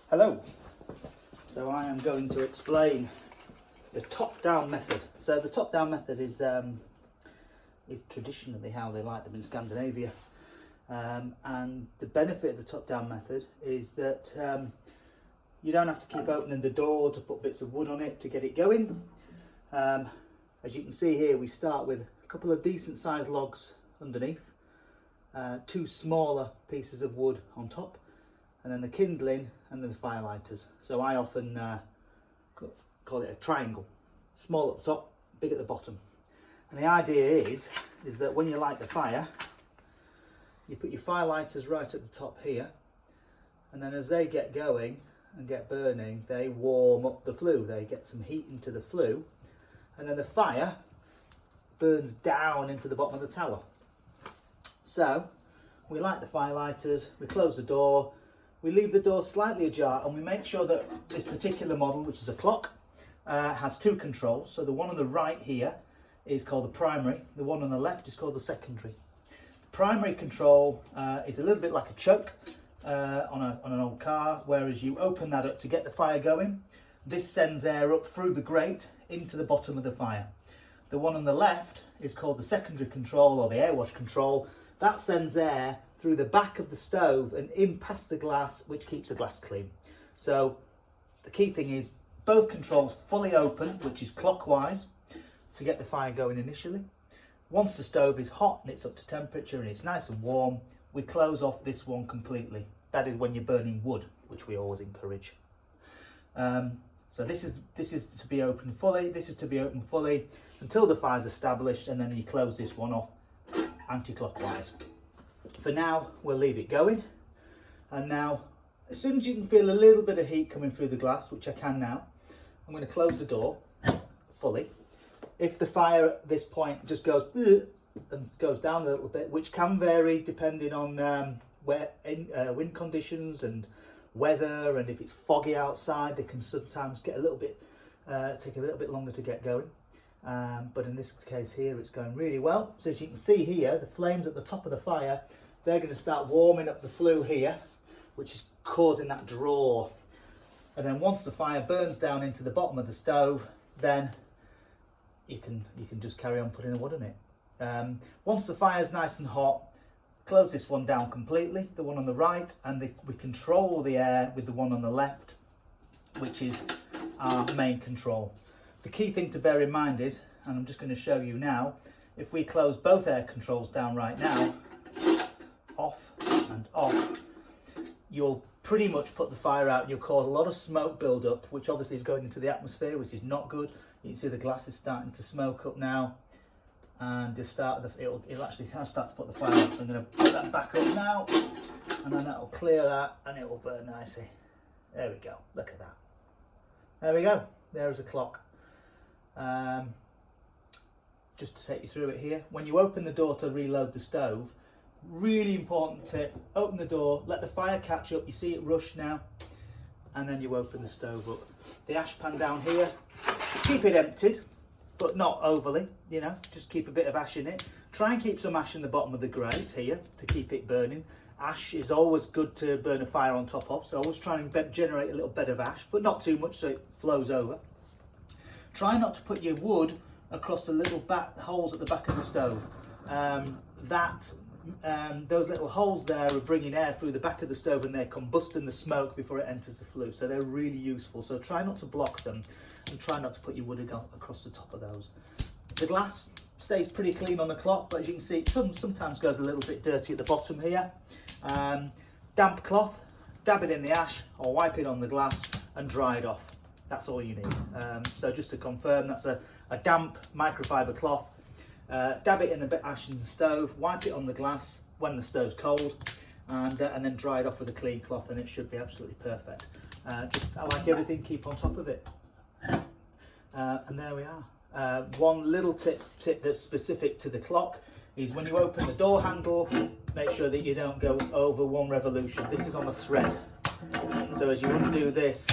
Hello. So I am going to explain the top-down method. So the top-down method is traditionally how they like them in Scandinavia, and the benefit of the top-down method is that you don't have to keep opening the door to put bits of wood on it to get it going. As you can see here, we start with a couple of decent-sized logs underneath, two smaller pieces of wood on top, and then the kindling and then the firelighters. So I often call it a triangle. Small at the top, big at the bottom. And the idea is that when you light the fire, you put your firelighters right at the top here, and then as they get going and get burning, they warm up the flue. They get some heat into the flue, and then the fire burns down into the bottom of the tower. So we light the firelighters, we close the door, we leave the door slightly ajar, and we make sure that this particular model, which is a clock, has two controls. So the one on the right here is called the primary, the one on the left is called the secondary. The primary control is a little bit like a choke on an old car, whereas you open that up to get the fire going. This sends air up through the grate into the bottom of the fire. The one on the left is called the secondary control, or the air wash control. That sends air through the back of the stove and in past the glass, which keeps the glass clean. So the key thing is both controls fully open, which is clockwise, to get the fire going initially. Once the stove is hot and it's up to temperature and it's nice and warm, we close off this one completely. That is when you're burning wood, which we always encourage. So this is to be open fully, this is to be open fully until the fire's established, and then you close this one off anti-clockwise. For now, we'll leave it going, and now as soon as you can feel a little bit of heat coming through the glass, which I can now, I'm going to close the door fully. If the fire at this point just goes and goes down a little bit, which can vary depending on wind conditions and weather, and if it's foggy outside, they can sometimes get a little bit take a little bit longer to get going. But in this case here, it's going really well. So as you can see here, the flames at the top of the fire, they're going to start warming up the flue here, which is causing that draw. And then once the fire burns down into the bottom of the stove, then you can just carry on putting the wood in it. Once the fire's nice and hot, close this one down completely, the one on the right, and we control the air with the one on the left, which is our main control. The key thing to bear in mind is, and I'm just going to show you now, if we close both air controls down right now, off and off, you'll pretty much put the fire out and you'll cause a lot of smoke build up, which obviously is going into the atmosphere, which is not good. You can see the glass is starting to smoke up now, and just it'll actually start to put the fire out. So I'm going to put that back up now, and then that'll clear that and it will burn nicely. There we go, look at that. There we go, there's a clock. Just to take you through it here, when you open the door to reload the stove, really important tip, open the door, let the fire catch up, you see it rush now, and then you open the stove up. The ash pan down here, keep it emptied, but not overly, just keep a bit of ash in it. Try and keep some ash in the bottom of the grate here to keep it burning. Ash is always good to burn a fire on top of, so always try and generate a little bed of ash, but not too much so it flows over. Try not to put your wood across the little holes at the back of the stove. Those little holes there are bringing air through the back of the stove, and they're combusting the smoke before it enters the flue. So they're really useful. So try not to block them, and try not to put your wood across the top of those. The glass stays pretty clean on the clock, but as you can see, it sometimes goes a little bit dirty at the bottom here. Damp cloth, dab it in the ash or wipe it on the glass and dry it off. That's all you need. So just to confirm, that's a damp microfiber cloth. Dab it in the ash in the stove, wipe it on the glass when the stove's cold, and then dry it off with a clean cloth, and it should be absolutely perfect. I like everything, keep on top of it. And there we are. One little tip that's specific to the clock is when you open the door handle, make sure that you don't go over one revolution. This is on a thread. So as you undo this,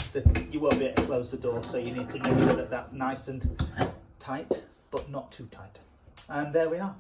you won't be able to close the door, so you need to make sure that that's nice and tight, but not too tight. And there we are.